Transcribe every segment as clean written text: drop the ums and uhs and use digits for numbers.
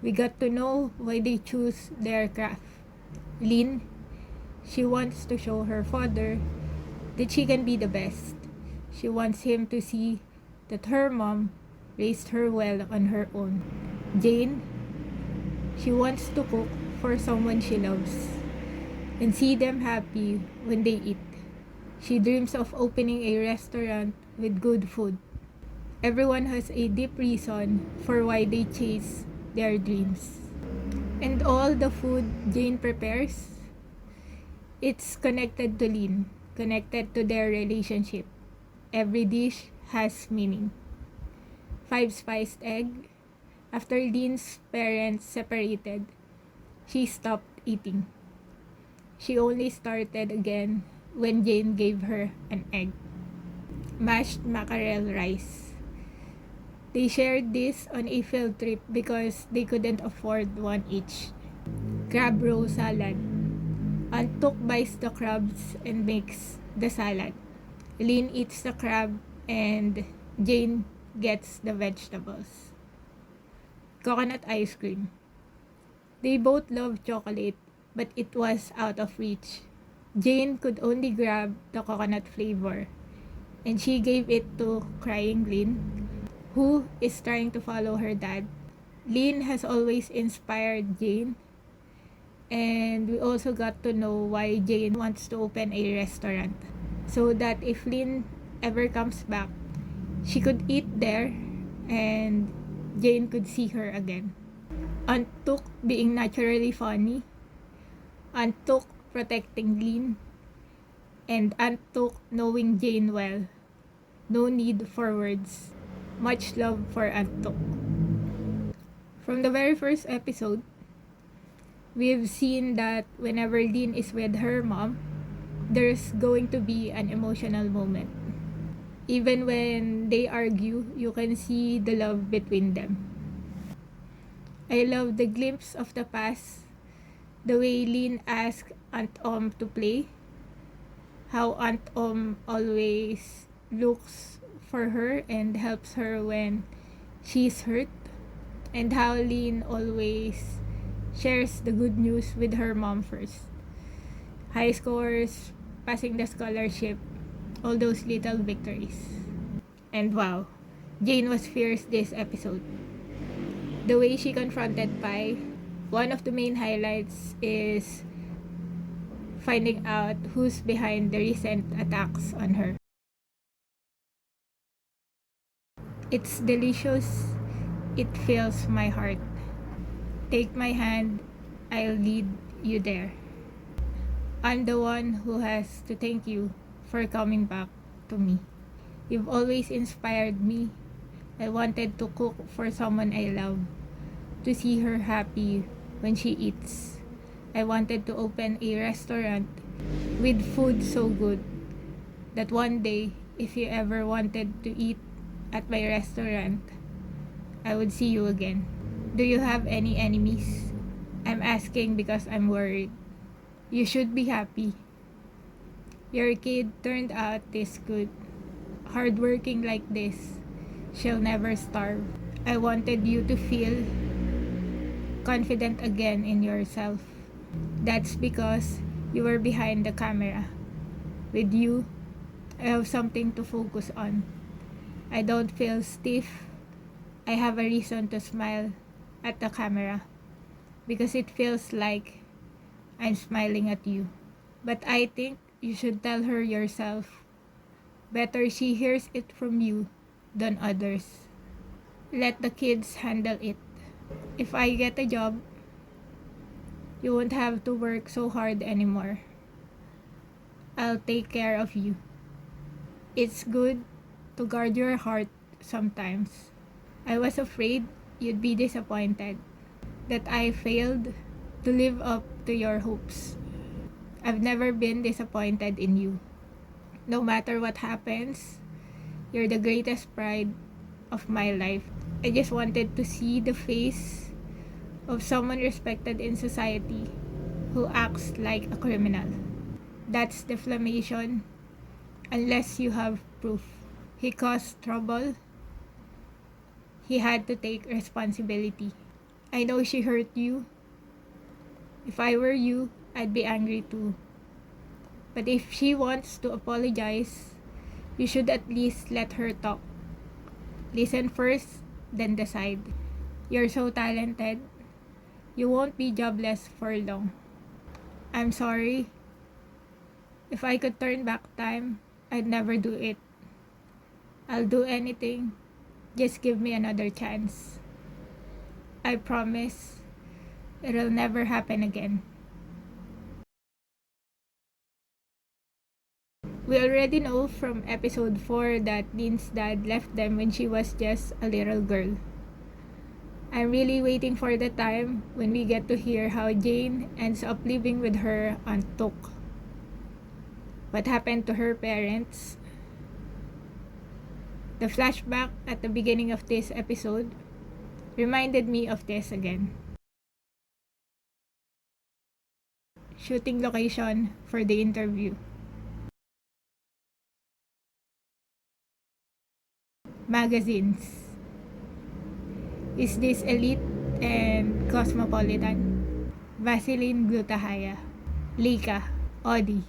We got to know why they choose their craft. Lin, she wants to show her father that she can be the best. She wants him to see that her mom raised her well on her own. Jane, she wants to cook for someone she loves and see them happy when they eat. She dreams of opening a restaurant with good food. Everyone has a deep reason for why they chase their dreams. And all the food Jane prepares, it's connected to Lin, connected to their relationship. Every dish has meaning. 5-spiced egg. After Lin's parents separated, she stopped eating. She only started again when Jane gave her an egg. Mashed mackerel rice. They shared this on a field trip because they couldn't afford one each. Crab roe salad. Antok buys the crabs and makes the salad. Lin eats the crab and Jane gets the vegetables. Coconut ice cream. They both love chocolate, but it was out of reach. Jane could only grab the coconut flavor, and she gave it to crying Lin, who is trying to follow her dad. Lin has always inspired Jane, and we also got to know why Jane wants to open a restaurant, so that if Lin ever comes back, she could eat there and Jane could see her again. Antok being naturally funny, Antok protecting Lin, and Antok knowing Jane well. No need for words. Much love for Antok. From the very first episode, we've seen that whenever Lin is with her mom, there's going to be an emotional moment. Even when they argue, you can see the love between them. I love the glimpse of the past, the way Lin asked Aunt Om to play, how Aunt Om always looks for her and helps her when she's hurt, and how Lin always shares the good news with her mom first. High scores, passing the scholarship, all those little victories. And wow, Jane was fierce this episode. The way she confronted Pai, one of the main highlights is finding out who's behind the recent attacks on her. It's delicious. It fills my heart. Take my hand. I'll lead you there. I'm the one who has to thank you for coming back to me. You've always inspired me. I wanted to cook for someone I love, to see her happy when she eats. I wanted to open a restaurant with food so good that one day, if you ever wanted to eat at my restaurant, I would see you again. Do you have any enemies? I'm asking because I'm worried. You should be happy. Your kid turned out this good. Hardworking like this. She'll never starve. I wanted you to feel confident again in yourself. That's because you were behind the camera. With you, I have something to focus on. I don't feel stiff. I have a reason to smile at the camera because it feels like I'm smiling at you. But I think you should tell her yourself. Better she hears it from you than others. Let the kids handle it. If I get a job, you won't have to work so hard anymore. I'll take care of you. It's good to guard your heart sometimes. I was afraid you'd be disappointed that I failed to live up to your hopes. I've never been disappointed in you. No matter what happens, you're the greatest pride of my life. I just wanted to see the face of someone respected in society who acts like a criminal. That's defamation unless you have proof. He caused trouble. He had to take responsibility. I know she hurt you. If I were you, I'd be angry too. But if she wants to apologize, you should at least let her talk. Listen first, then decide. You're so talented. You won't be jobless for long. I'm sorry. If I could turn back time, I'd never do it. I'll do anything. Just give me another chance. I promise it'll never happen again. We already know from episode 4 that Dean's dad left them when she was just a little girl. I'm really waiting for the time when we get to hear how Jane ends up living with her Aunt Tok. What happened to her parents? The flashback at the beginning of this episode reminded me of this again. Shooting location for the interview. Magazines. Is this elite and cosmopolitan? Vaseline Glutahaya. Lika. Audi.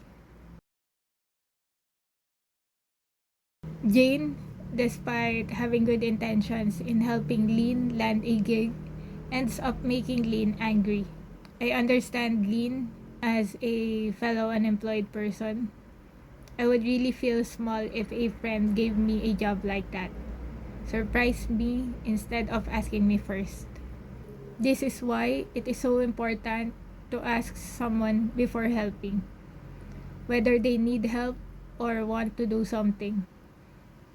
Jane, despite having good intentions in helping Lynn land a gig, ends up making Lynn angry. I understand Lynn as a fellow unemployed person. I would really feel small if a friend gave me a job like that. Surprised me instead of asking me first. This is why it is so important to ask someone before helping, whether they need help or want to do something.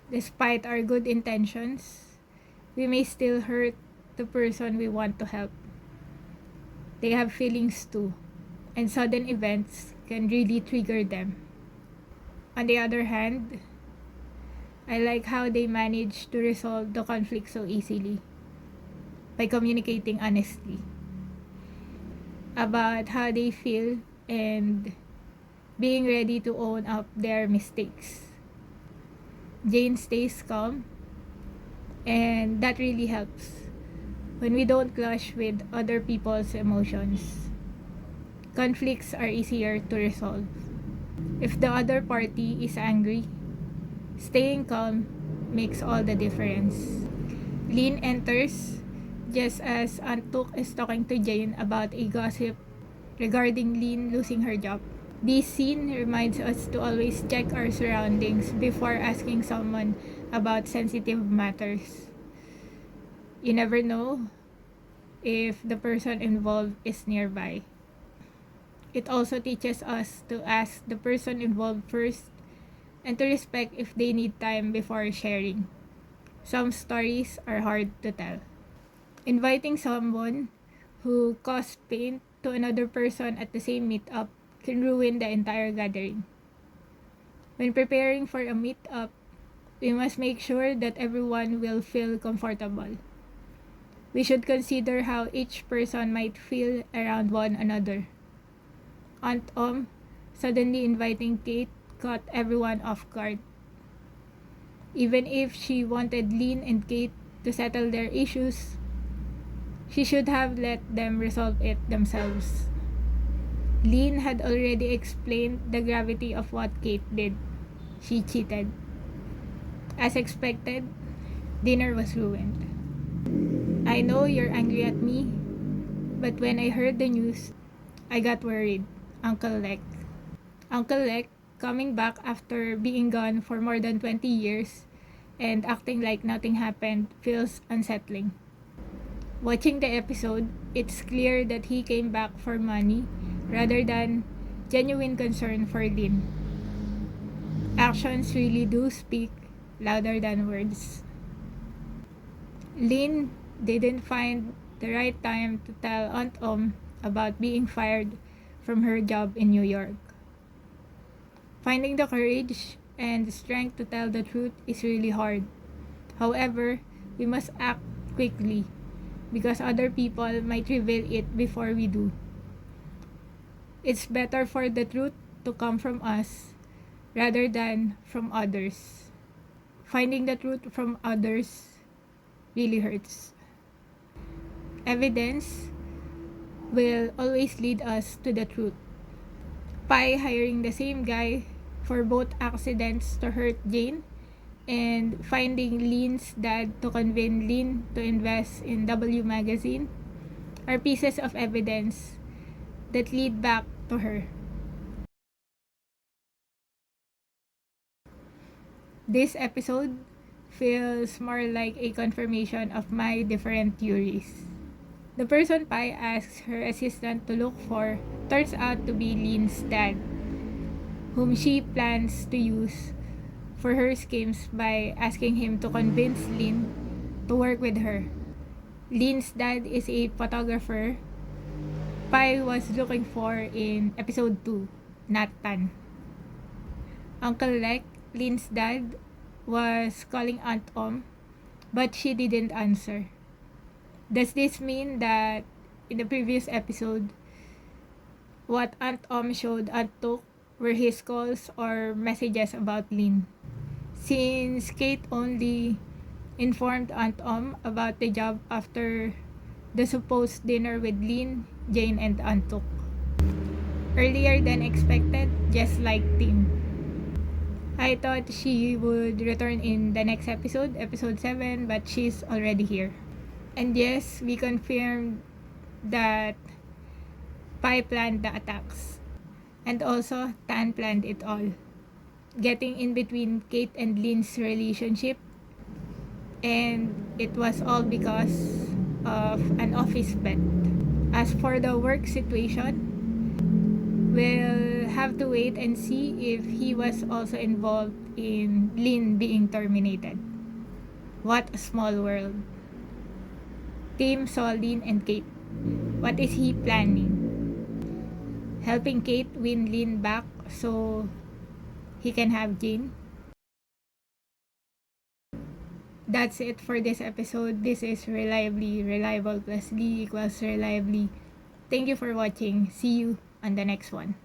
Despite our good intentions, we may still hurt the person we want to help. They have feelings too, and sudden events can really trigger them. On the other hand, I like how they manage to resolve the conflict so easily by communicating honestly about how they feel and being ready to own up their mistakes. Jane stays calm, and that really helps when we don't clash with other people's emotions. Conflicts are easier to resolve. If the other party is angry, staying calm makes all the difference. Lynn enters just as Aunt Tuk is talking to Jane about a gossip regarding Lynn losing her job. This scene reminds us to always check our surroundings before asking someone about sensitive matters. You never know if the person involved is nearby. It also teaches us to ask the person involved first and to respect if they need time before sharing. Some stories are hard to tell. Inviting someone who caused pain to another person at the same meetup can ruin the entire gathering. When preparing for a meetup, we must make sure that everyone will feel comfortable. We should consider how each person might feel around one another. Aunt suddenly inviting Kate caught everyone off guard. Even if she wanted Lynn and Kate to settle their issues, she should have let them resolve it themselves. Lynn had already explained the gravity of what Kate did. She cheated. As expected, dinner was ruined. I know you're angry at me, but when I heard the news, I got worried. Uncle Lek. Uncle Lek, coming back after being gone for more than 20 years and acting like nothing happened, feels unsettling. Watching the episode, it's clear that he came back for money rather than genuine concern for Lynn. Actions really do speak louder than words. Lynn didn't find the right time to tell Aunt about being fired from her job in New York. Finding the courage and the strength to tell the truth is really hard. However, we must act quickly because other people might reveal it before we do. It's better for the truth to come from us rather than from others. Finding the truth from others really hurts. evidence will always lead us to the truth. Pi hiring the same guy for both accidents to hurt Jane and finding Lean's dad to convince Lean to invest in W magazine are pieces of evidence that lead back to her. This episode feels more like a confirmation of my different theories. The person Pi asks her assistant to look for turns out to be Lean's dad, whom she plans to use for her schemes by asking him to convince Lean to work with her. Lean's dad is a photographer Pi was looking for in episode 2, Nathan. Uncle Lek, Lean's dad, was calling Aunt Om, but she didn't answer. Does this mean that in the previous episode, what Aunt Om showed Aunt Tok were his calls or messages about Lean? Since Kate only informed Aunt Om about the job after the supposed dinner with Lean, Jane, and Aunt Tok. Earlier than expected, just like Tim. I thought she would return in the next episode, episode 7, but she's already here. And yes, we confirmed that Pi planned the attacks. And also, Tan planned it all. Getting in between Kate and Lynn's relationship. And it was all because of an office bet. As for the work situation, we'll have to wait and see if he was also involved in Lynn being terminated. What a small world. Tim saw Lynn and Kate. What is he planning? Helping Kate win Lynn back so he can have Jane? That's it for this episode. This is ReliabLEE. Reliable plus Lee equals ReliabLEE. Thank you for watching. See you on the next one.